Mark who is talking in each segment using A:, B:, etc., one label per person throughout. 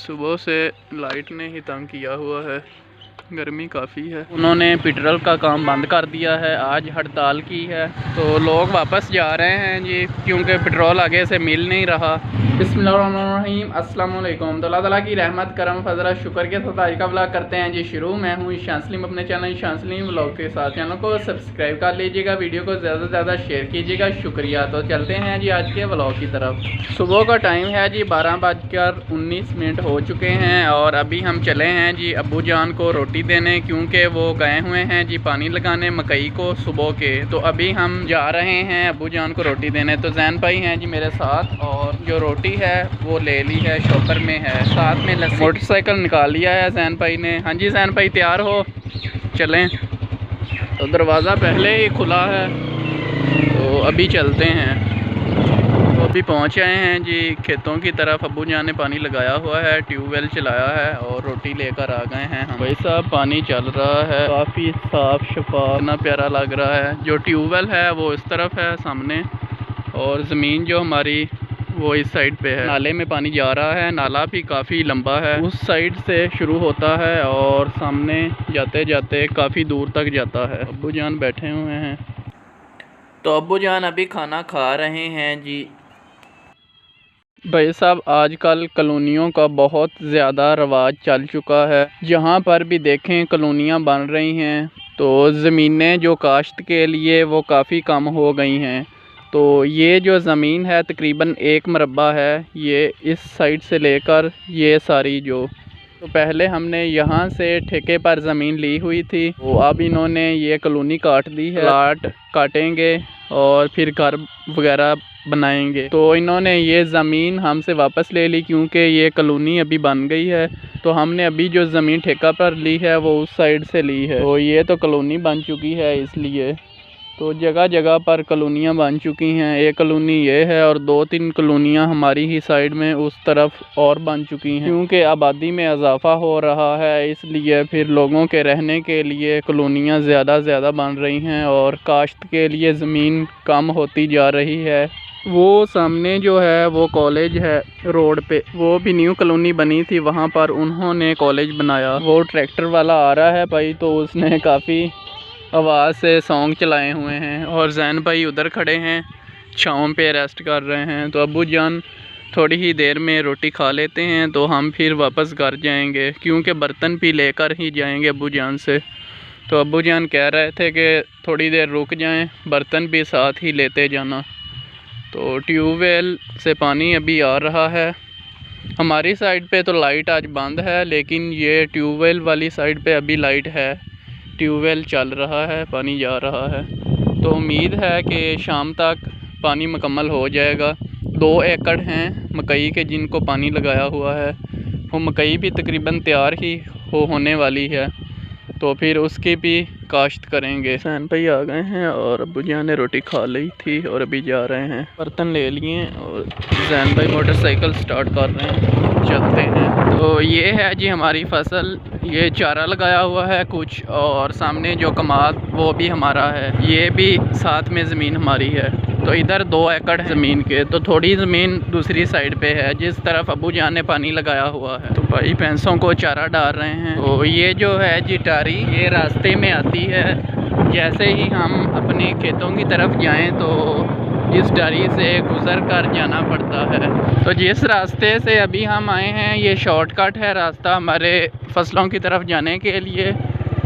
A: सुबह से लाइट ने ही तंग किया हुआ है, गर्मी काफ़ी है। उन्होंने पेट्रोल का काम बंद कर दिया है, आज हड़ताल की है, तो लोग वापस जा रहे हैं जी, क्योंकि पेट्रोल आगे से मिल नहीं रहा। बिस्मिल्लाहिर्रहमानिर्रहीम, अस्सलाम वालेकुम। तो अल्लाह ताला की रहमत करम फजला शुक्र के साथ आज का व्लॉग करते हैं जी शुरू। मैं हूँ ईशान सलीम, अपने चैनल ईशान सलीम व्लॉग के साथ। चैनल को सब्सक्राइब कर लीजिएगा, वीडियो को ज़्यादा से ज़्यादा शेयर कीजिएगा, शुक्रिया। तो चलते हैं जी आज के व्लॉग की तरफ। सुबह का टाइम है जी 12:19 हो चुके हैं और अभी हम चले हैं जी अब्बू जान को रोटी देने, क्योंकि वो गए हुए हैं जी पानी लगाने मकई को सुबह के। तो अभी हम जा रहे हैं अब्बू जान को रोटी देने। तो जैन भाई हैं जी मेरे साथ, और जो रोटी है वो ले ली है, शॉपर में है, साथ में लस्सी। मोटरसाइकिल निकाल लिया है जैन भाई ने। हाँ जी जैन भाई तैयार हो, चलें। तो दरवाज़ा पहले ही खुला है, तो अभी चलते हैं। तो अभी पहुँच आए हैं जी खेतों की तरफ। अब्बू जान ने पानी लगाया हुआ है, ट्यूबवेल चलाया है और रोटी लेकर आ गए हैं हम। भाई साहब पानी चल रहा है, काफ़ी साफ शफाफ, इतना प्यारा लग रहा है। जो ट्यूबवेल है वो इस तरफ है सामने, और ज़मीन जो हमारी वो इस साइड पे है। नाले में पानी जा रहा है, नाला भी काफ़ी लंबा है, उस साइड से शुरू होता है और सामने जाते जाते काफ़ी दूर तक जाता है। अब्बू जान बैठे हुए हैं। तो अब्बू जान अभी खाना खा रहे हैं जी। भाई साहब आजकल कॉलोनियों का बहुत ज़्यादा रवाज चल चुका है, जहाँ पर भी देखें कॉलोनियाँ बन रही हैं। तो ज़मीनें जो काश्त के लिए वो काफ़ी कम हो गई हैं। तो ये जो ज़मीन है तकरीबन 1 मरबा है, ये इस साइड से लेकर ये सारी जो, तो पहले हमने यहाँ से ठेके पर ज़मीन ली हुई थी, तो अब इन्होंने ये कॉलोनी काट दी है। प्लाट काटेंगे और फिर घर वगैरह बनाएंगे। तो इन्होंने ये ज़मीन हमसे वापस ले ली, क्योंकि ये कॉलोनी अभी बन गई है। तो हमने अभी जो ज़मीन ठेका पर ली है वो उस साइड से ली है, तो ये तो कॉलोनी बन चुकी है इसलिए। तो जगह जगह पर कॉलोनियाँ बन चुकी हैं। एक कॉलोनी ये है और 2-3 कॉलोनियाँ हमारी ही साइड में उस तरफ और बन चुकी हैं, क्योंकि आबादी में इजाफ़ा हो रहा है, इसलिए फिर लोगों के रहने के लिए कॉलोनियाँ ज़्यादा बन रही हैं और काश्त के लिए ज़मीन कम होती जा रही है। वो सामने जो है वो कॉलेज है रोड पे, वो भी न्यू कॉलोनी बनी थी, वहाँ पर उन्होंने कॉलेज बनाया। वो ट्रैक्टर वाला आ रहा है भाई, तो उसने काफ़ी आवाज़ से सॉन्ग चलाए हुए हैं, और जैन भाई उधर खड़े हैं छाँव पे रेस्ट कर रहे हैं। तो अब्बू जान थोड़ी ही देर में रोटी खा लेते हैं, तो हम फिर वापस घर जाएंगे, क्योंकि बर्तन भी लेकर ही जाएंगे अब्बू जान से। तो अब्बू जान कह रहे थे कि थोड़ी देर रुक जाएं, बर्तन भी साथ ही लेते जाना। तो ट्यूबवेल से पानी अभी आ रहा है। हमारी साइड पे तो लाइट आज बंद है, लेकिन ये ट्यूबवेल वाली साइड पे अभी लाइट है, ट्यूबवेल चल रहा है, पानी जा रहा है। तो उम्मीद है कि शाम तक पानी मुकम्मल हो जाएगा। 2 एकड़ हैं मकई के जिनको पानी लगाया हुआ है, वो मकई भी तकरीबन तैयार ही होने वाली है, तो फिर उसकी भी काश्त करेंगे। सैन भाई आ गए हैं और अब्बू जान ने रोटी खा ली थी और अभी जा रहे हैं, बर्तन ले लिए और सैन भाई मोटरसाइकिल स्टार्ट कर रहे हैं, चलते हैं। तो ये है जी हमारी फसल, ये चारा लगाया हुआ है कुछ, और सामने जो कमाद वो भी हमारा है, ये भी साथ में ज़मीन हमारी है। तो इधर 2 एकड़ ज़मीन के, तो थोड़ी ज़मीन दूसरी साइड पे है जिस तरफ अब्बू जान ने पानी लगाया हुआ है। तो भाई भैंसों को चारा डाल रहे हैं। तो ये जो है जी टारी, ये रास्ते में आती है। जैसे ही हम अपने खेतों की तरफ जाएं तो इस टारी से गुज़र कर जाना पड़ता है। तो जिस रास्ते से अभी हम आए हैं ये शॉर्टकट है रास्ता हमारे फसलों की तरफ जाने के लिए।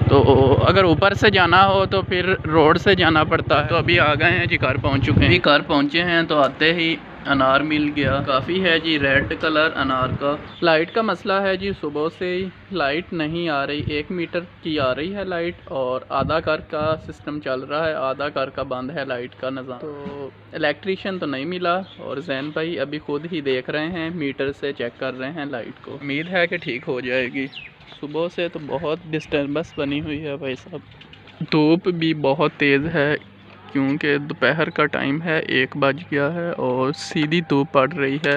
A: तो अगर ऊपर से जाना हो तो फिर रोड से जाना पड़ता है। तो अभी आ गए हैं जी, घर पहुंच चुके हैं। अभी घर पहुंचे हैं तो आते ही अनार मिल गया, काफ़ी है जी रेड कलर अनार का। लाइट का मसला है जी, सुबह से ही लाइट नहीं आ रही, 1 मीटर की आ रही है लाइट, और आधा घर का सिस्टम चल रहा है, आधा घर का बंद है लाइट का निज़ाम। तो इलेक्ट्रीशियन तो नहीं मिला, और जैन भाई अभी खुद ही देख रहे हैं, मीटर से चेक कर रहे हैं लाइट को। उम्मीद है कि ठीक हो जाएगी। सुबह से तो बहुत डिस्टर्बेंस बनी हुई है भाई साहब। धूप भी बहुत तेज़ है, क्योंकि दोपहर का टाइम है, 1 बज गया है और सीधी धूप पड़ रही है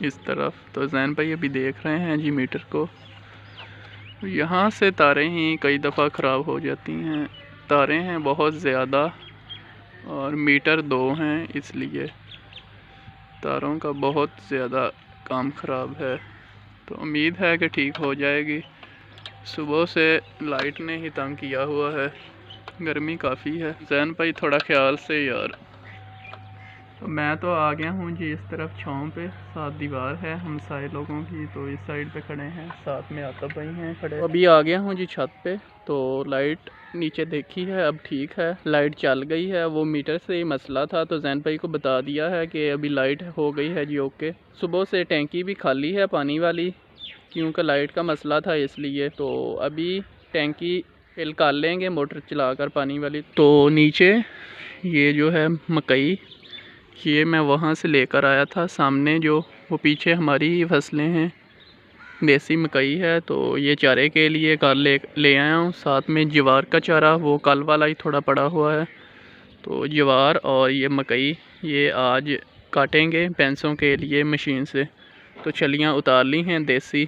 A: इस तरफ। तो जैन भाई अभी देख रहे हैं जी मीटर को। यहाँ से तारें ही कई दफ़ा ख़राब हो जाती हैं, तारें हैं बहुत ज़्यादा और मीटर 2 हैं, इसलिए तारों का बहुत ज़्यादा काम ख़राब है। तो उम्मीद है कि ठीक हो जाएगी। सुबह से लाइट ने ही तंग किया हुआ है, गर्मी काफ़ी है। जैन भाई थोड़ा ख्याल से यार। मैं तो आ गया हूँ जी इस तरफ छाँव पे, साथ दीवार है हमसाए लोगों की, तो इस साइड पे खड़े हैं, साथ में आता भाई हैं खड़े। अभी आ गया हूँ जी छत पे, तो लाइट नीचे देखी है, अब ठीक है, लाइट चल गई है। वो मीटर से ही मसला था, तो जैन भाई को बता दिया है कि अभी लाइट हो गई है जी ओके। सुबह से टैंकी भी खाली है पानी वाली, क्योंकि लाइट का मसला था इसलिए। तो अभी टैंकी निकाल लेंगे मोटर चलाकर पानी वाली। तो नीचे ये जो है मकई, ये मैं वहाँ से लेकर आया था। सामने जो वो पीछे हमारी ही फसलें हैं, देसी मकई है, तो ये चारे के लिए कल ले आया हूँ। साथ में ज्वार का चारा, वो कल वाला ही थोड़ा पड़ा हुआ है। तो ज्वार और ये मकई ये आज काटेंगे भैंसों के लिए मशीन से। तो छलियाँ उतार ली हैं देसी,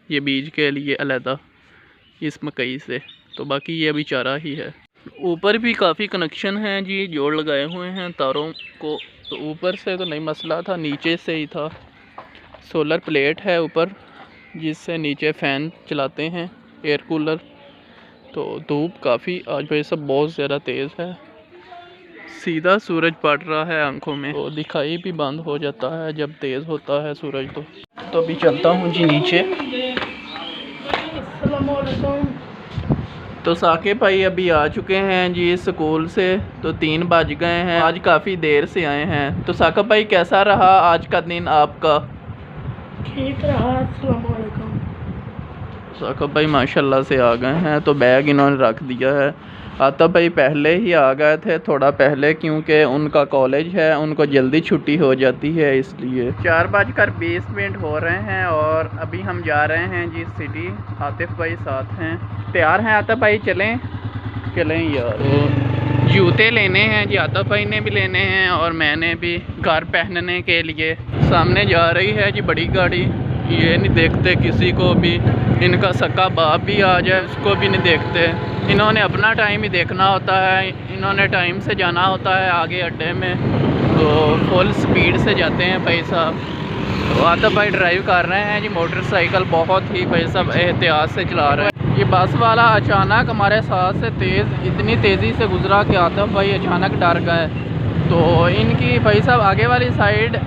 A: ये बीज के लिए अलहदा इस मकई से। तो बाकी ये अभी चारा ही है। ऊपर भी काफ़ी कनेक्शन हैं जी, जोड़ लगाए हुए हैं तारों को। तो ऊपर से तो नहीं मसला था, नीचे से ही था। सोलर प्लेट है ऊपर, जिससे नीचे फ़ैन चलाते हैं, एयर कूलर। तो धूप काफ़ी आज भाई सब बहुत ज़्यादा तेज़ है, सीधा सूरज पड़ रहा है आंखों में, तो दिखाई भी बंद हो जाता है जब तेज़ होता है सूरज। तो अभी चलता हूँ जी नीचे। तो साके भाई अभी आ चुके हैं जी स्कूल से, तो 3 बज गए हैं, आज काफ़ी देर से आए हैं। तो साका भाई कैसा रहा आज का दिन आपका?
B: ठीक रहा। अस्सलाम वालेकुम।
A: साका भाई माशाल्लाह से आ गए हैं, तो बैग इन्होंने रख दिया है। आता भाई पहले ही आ गए थे, थोड़ा पहले, क्योंकि उनका कॉलेज है, उनको जल्दी छुट्टी हो जाती है इसलिए। 4:20 हो रहे हैं और अभी हम जा रहे हैं जी सिटी। आतिफ भाई साथ हैं, तैयार हैं आतिफ भाई? चलें यार। तो जूते लेने हैं जी, आतिफ भाई ने भी लेने हैं और मैंने भी घर पहनने के लिए। सामने जा रही है जी बड़ी गाड़ी, ये नहीं देखते किसी को भी, इनका सक्का बाप भी आ जाए उसको भी नहीं देखते। इन्होंने अपना टाइम ही देखना होता है, इन्होंने टाइम से जाना होता है आगे अड्डे में, तो फुल स्पीड से जाते हैं भाई साहब। तो आतिफ भाई ड्राइव कर रहे हैं जी मोटरसाइकिल, बहुत ही भाई साहब एहतियात से चला रहे हैं। ये बस वाला अचानक हमारे साथ से इतनी तेज़ी से गुजरा कि आतिफ भाई अचानक डर गए। तो इनकी भाई साहब आगे वाली साइड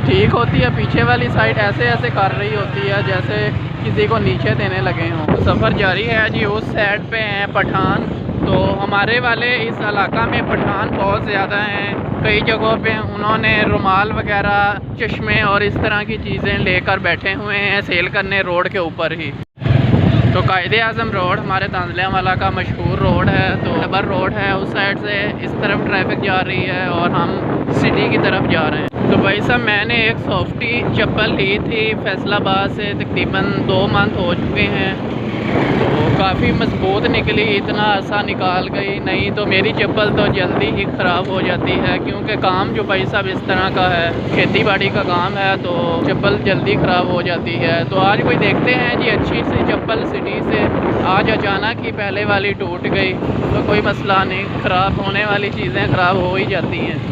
A: ठीक होती है, पीछे वाली साइड ऐसे कर रही होती है जैसे किसी को नीचे देने लगे हों। तो सफ़र जारी है जी, उस साइड पे हैं पठान। तो हमारे वाले इस इलाका में पठान बहुत ज़्यादा हैं, कई जगहों पे उन्होंने रुमाल वगैरह, चश्मे और इस तरह की चीज़ें लेकर बैठे हुए हैं सेल करने रोड के ऊपर ही। तो कायदे-आज़म रोड हमारे तांजलियावाला का मशहूर रोड है, तो डबर रोड है, उस साइड से इस तरफ ट्रैफिक जा रही है और हम सिटी की तरफ जा रहे हैं। तो भाई साहब मैंने एक सॉफ्टी चप्पल ली थी फैसलाबाद से, तकरीबन 2 मंथ हो चुके हैं, तो काफ़ी मजबूत निकली, इतना अर्सा निकाल गई। नहीं तो मेरी चप्पल तो जल्दी ही ख़राब हो जाती है, क्योंकि काम जो भाई साहब इस तरह का है, खेती बाड़ी का काम है, तो चप्पल जल्दी ख़राब हो जाती है। तो आज कोई देखते हैं जी अच्छी सी चप्पल सिटी से, आज अचानक ही पहले वाली टूट गई, तो कोई मसला नहीं, ख़राब होने वाली चीज़ें ख़राब हो ही जाती हैं।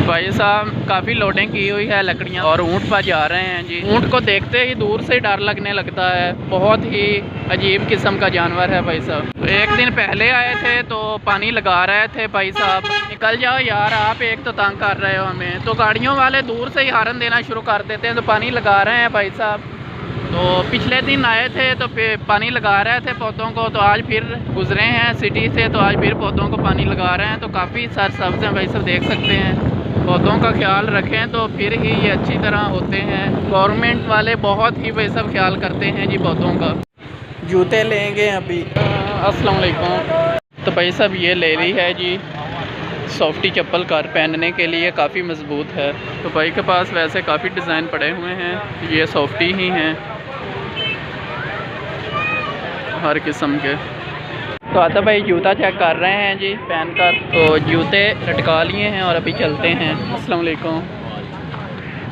A: भाई साहब काफ़ी लोडिंग की हुई है लकड़ियाँ और ऊँट पर जा रहे हैं जी। ऊँट को देखते ही दूर से डर लगने लगता है, बहुत ही अजीब किस्म का जानवर है भाई साहब। तो एक दिन पहले आए थे तो पानी लगा रहे थे भाई साहब, निकल जाओ यार आप, एक तो तंग कर रहे हो हमें। तो गाड़ियों वाले दूर से ही हारन देना शुरू कर देते हैं, तो पानी लगा रहे हैं भाई साहब। तो पिछले दिन आए थे तो पानी लगा रहे थे पौधों को, तो आज फिर गुजरे हैं सिटी से, तो आज फिर पौधों को पानी लगा रहे हैं। तो काफ़ी सरसब्ज़ हैं भाई साहब, देख सकते हैं। पौधों का ख्याल रखें तो फिर ही ये अच्छी तरह होते हैं। गवर्नमेंट वाले बहुत ही भाई साहब ख्याल करते हैं जी पौधों का। जूते लेंगे अभी। अस्सलाम वालेकुम। तो भाई साहब ये ले ली है जी सॉफ्टी चप्पल कार पहनने के लिए, काफ़ी मज़बूत है। तो भाई के पास वैसे काफ़ी डिज़ाइन पड़े हुए हैं, ये सॉफ्टी ही हैं हर किस्म के। तो आता भाई जूता चेक कर रहे हैं जी पहन कर, तो जूते लटका लिए हैं और अभी चलते हैं। अस्सलाम वालेकुम।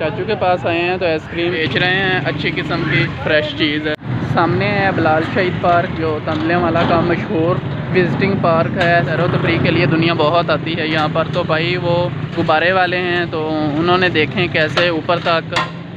A: चाचू के पास आए हैं, तो आइसक्रीम बेच रहे हैं, अच्छी किस्म की फ्रेश चीज़ है। सामने है बिलाल शहीद पार्क, जो तांजलियावाला का मशहूर विजिटिंग पार्क है। सैर व तफरीह के लिए दुनिया बहुत आती है यहाँ पर। तो भाई वो गुब्बारे वाले हैं, तो उन्होंने देखें कैसे ऊपर तक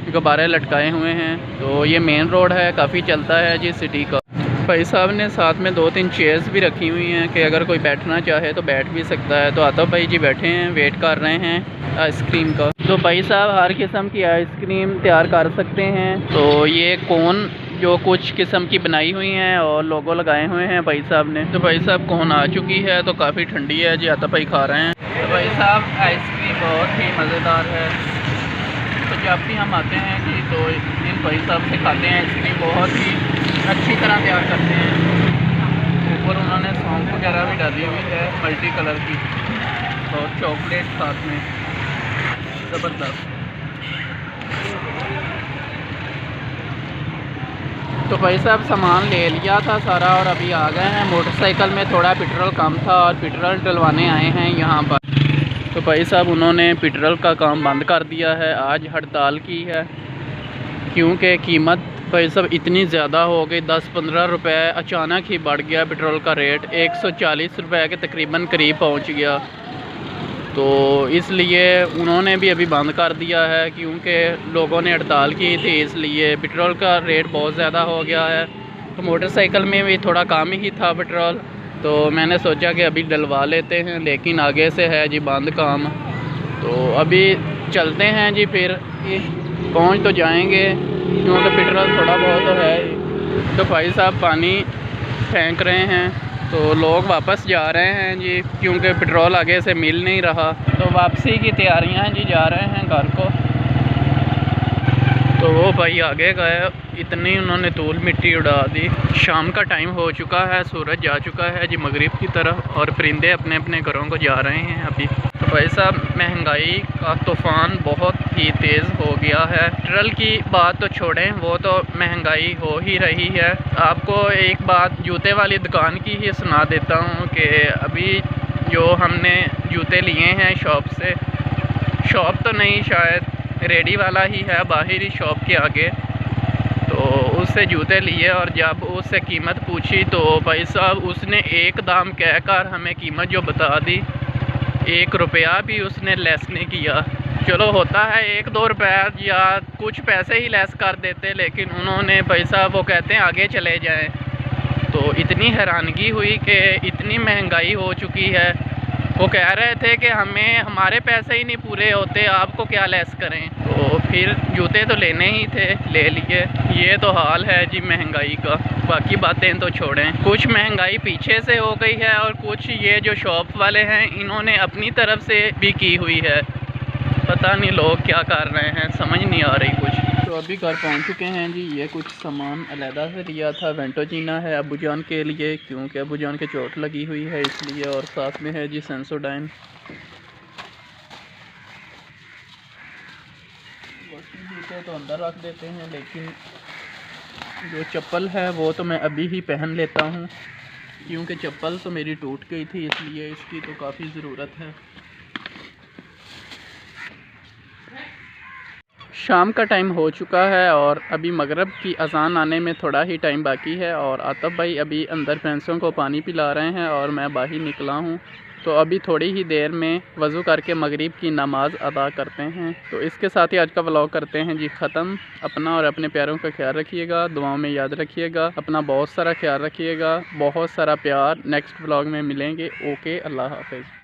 A: गुब्बारे लटकाए हुए हैं। तो ये मेन रोड है, काफ़ी चलता है जी सिटी का। भाई साहब ने साथ में 2-3 चेयर्स भी रखी हुई हैं कि अगर कोई बैठना चाहे तो बैठ भी सकता है। तो आतिफ भाई जी बैठे हैं, वेट कर रहे हैं आइसक्रीम का। तो भाई साहब हर किस्म की आइसक्रीम तैयार कर सकते हैं। तो ये कोन जो कुछ किस्म की बनाई हुई हैं और लोगो लगाए हुए हैं भाई साहब ने। तो भाई साहब कोन आ चुकी है, तो काफ़ी ठंडी है जी, आतिफ भाई खा रहे हैं। तो भाई साहब आइसक्रीम बहुत ही मज़ेदार है। तो जब भी हम आते हैं जी तो इन भाई साहब से खाते हैं आइसक्रीम, बहुत ही अच्छी तरह तैयार करते हैं। ऊपर उन्होंने सौंफ वगैरह भी डाली हुई है मल्टी कलर की, और चॉकलेट साथ में, ज़बरदस्त। तो भाई साहब सामान ले लिया था सारा और अभी आ गए हैं। मोटरसाइकिल में थोड़ा पेट्रोल कम था और पेट्रोल डलवाने आए हैं यहाँ पर। तो भाई साहब उन्होंने पेट्रोल का काम बंद कर दिया है, आज हड़ताल की है, क्योंकि कीमत भाई साहब इतनी ज़्यादा हो गई। 10-15 रुपए अचानक ही बढ़ गया पेट्रोल का रेट, 140 रुपए के तकरीबन करीब पहुंच गया। तो इसलिए उन्होंने भी अभी बंद कर दिया है, क्योंकि लोगों ने हड़ताल की थी, इसलिए पेट्रोल का रेट बहुत ज़्यादा हो गया है। तो मोटरसाइकिल में भी थोड़ा कम ही था पेट्रोल, तो मैंने सोचा कि अभी डलवा लेते हैं, लेकिन आगे से है जी बंद काम। तो अभी चलते हैं जी, फिर पहुंच तो जाएंगे क्योंकि पेट्रोल थोड़ा बहुत तो है। तो भाई साहब पानी फेंक रहे हैं, तो लोग वापस जा रहे हैं जी, क्योंकि पेट्रोल आगे से मिल नहीं रहा। तो वापसी की तैयारियां जी, जा रहे हैं घर को। तो वो भाई आगे गए, इतनी उन्होंने धूल मिट्टी उड़ा दी। शाम का टाइम हो चुका है, सूरज जा चुका है जी मगरिब की तरफ, और परिंदे अपने अपने घरों को जा रहे हैं अभी। तो भाई साहब महंगाई का तूफ़ान बहुत ही तेज़ हो गया है। पेट्रोल की बात तो छोड़ें, वो तो महंगाई हो ही रही है। आपको एक बात जूते वाली दुकान की ही सुना देता हूँ कि अभी जो हमने जूते लिए हैं शॉप से, शॉप तो नहीं शायद रेडी वाला ही है बाहरी शॉप के आगे, तो उससे जूते लिए और जब उससे कीमत पूछी तो भाई साहब उसने एक दाम कहकर हमें कीमत जो बता दी, 1 रुपया भी उसने लेस नहीं किया। चलो होता है 1-2 रुपया या कुछ पैसे ही लेस कर देते, लेकिन उन्होंने भाई साहब वो कहते हैं आगे चले जाएं। तो इतनी हैरानगी हुई कि इतनी महंगाई हो चुकी है। वो कह रहे थे कि हमें हमारे पैसे ही नहीं पूरे होते, आपको क्या लेस करें। तो फिर जूते तो लेने ही थे, ले लिए। ये तो हाल है जी महंगाई का। बाकी बातें तो छोड़ें, कुछ महंगाई पीछे से हो गई है और कुछ ये जो शॉप वाले हैं इन्होंने अपनी तरफ से भी की हुई है। पता नहीं लोग क्या कर रहे हैं, समझ नहीं आ रही कुछ। तो अभी घर पहुंच चुके हैं जी। ये कुछ सामान अलहदा से लिया था, वेंटोजीना है अबू जान के लिए, क्योंकि अबू जान के चोट लगी हुई है इसलिए, और साथ में है जी सेंसोडाइन। जूते तो अंदर रख देते हैं, लेकिन जो चप्पल है वो तो मैं अभी ही पहन लेता हूँ, क्योंकि चप्पल तो मेरी टूट गई थी, इसलिए इसकी तो काफ़ी ज़रूरत है। शाम का टाइम हो चुका है और अभी मगरिब की अज़ान आने में थोड़ा ही टाइम बाकी है, और आतिफ भाई अभी अंदर भैंसों को पानी पिला रहे हैं और मैं बाहर निकला हूँ। तो अभी थोड़ी ही देर में वज़ू करके मगरिब की नमाज़ अदा करते हैं। तो इसके साथ ही आज का व्लॉग करते हैं जी ख़त्म। अपना और अपने प्यारों का ख्याल रखिएगा, दुआओं में याद रखिएगा, अपना बहुत सारा ख्याल रखिएगा, बहुत सारा प्यार। नेक्स्ट व्लॉग में मिलेंगे। ओके, अल्लाह हाफ़िज़।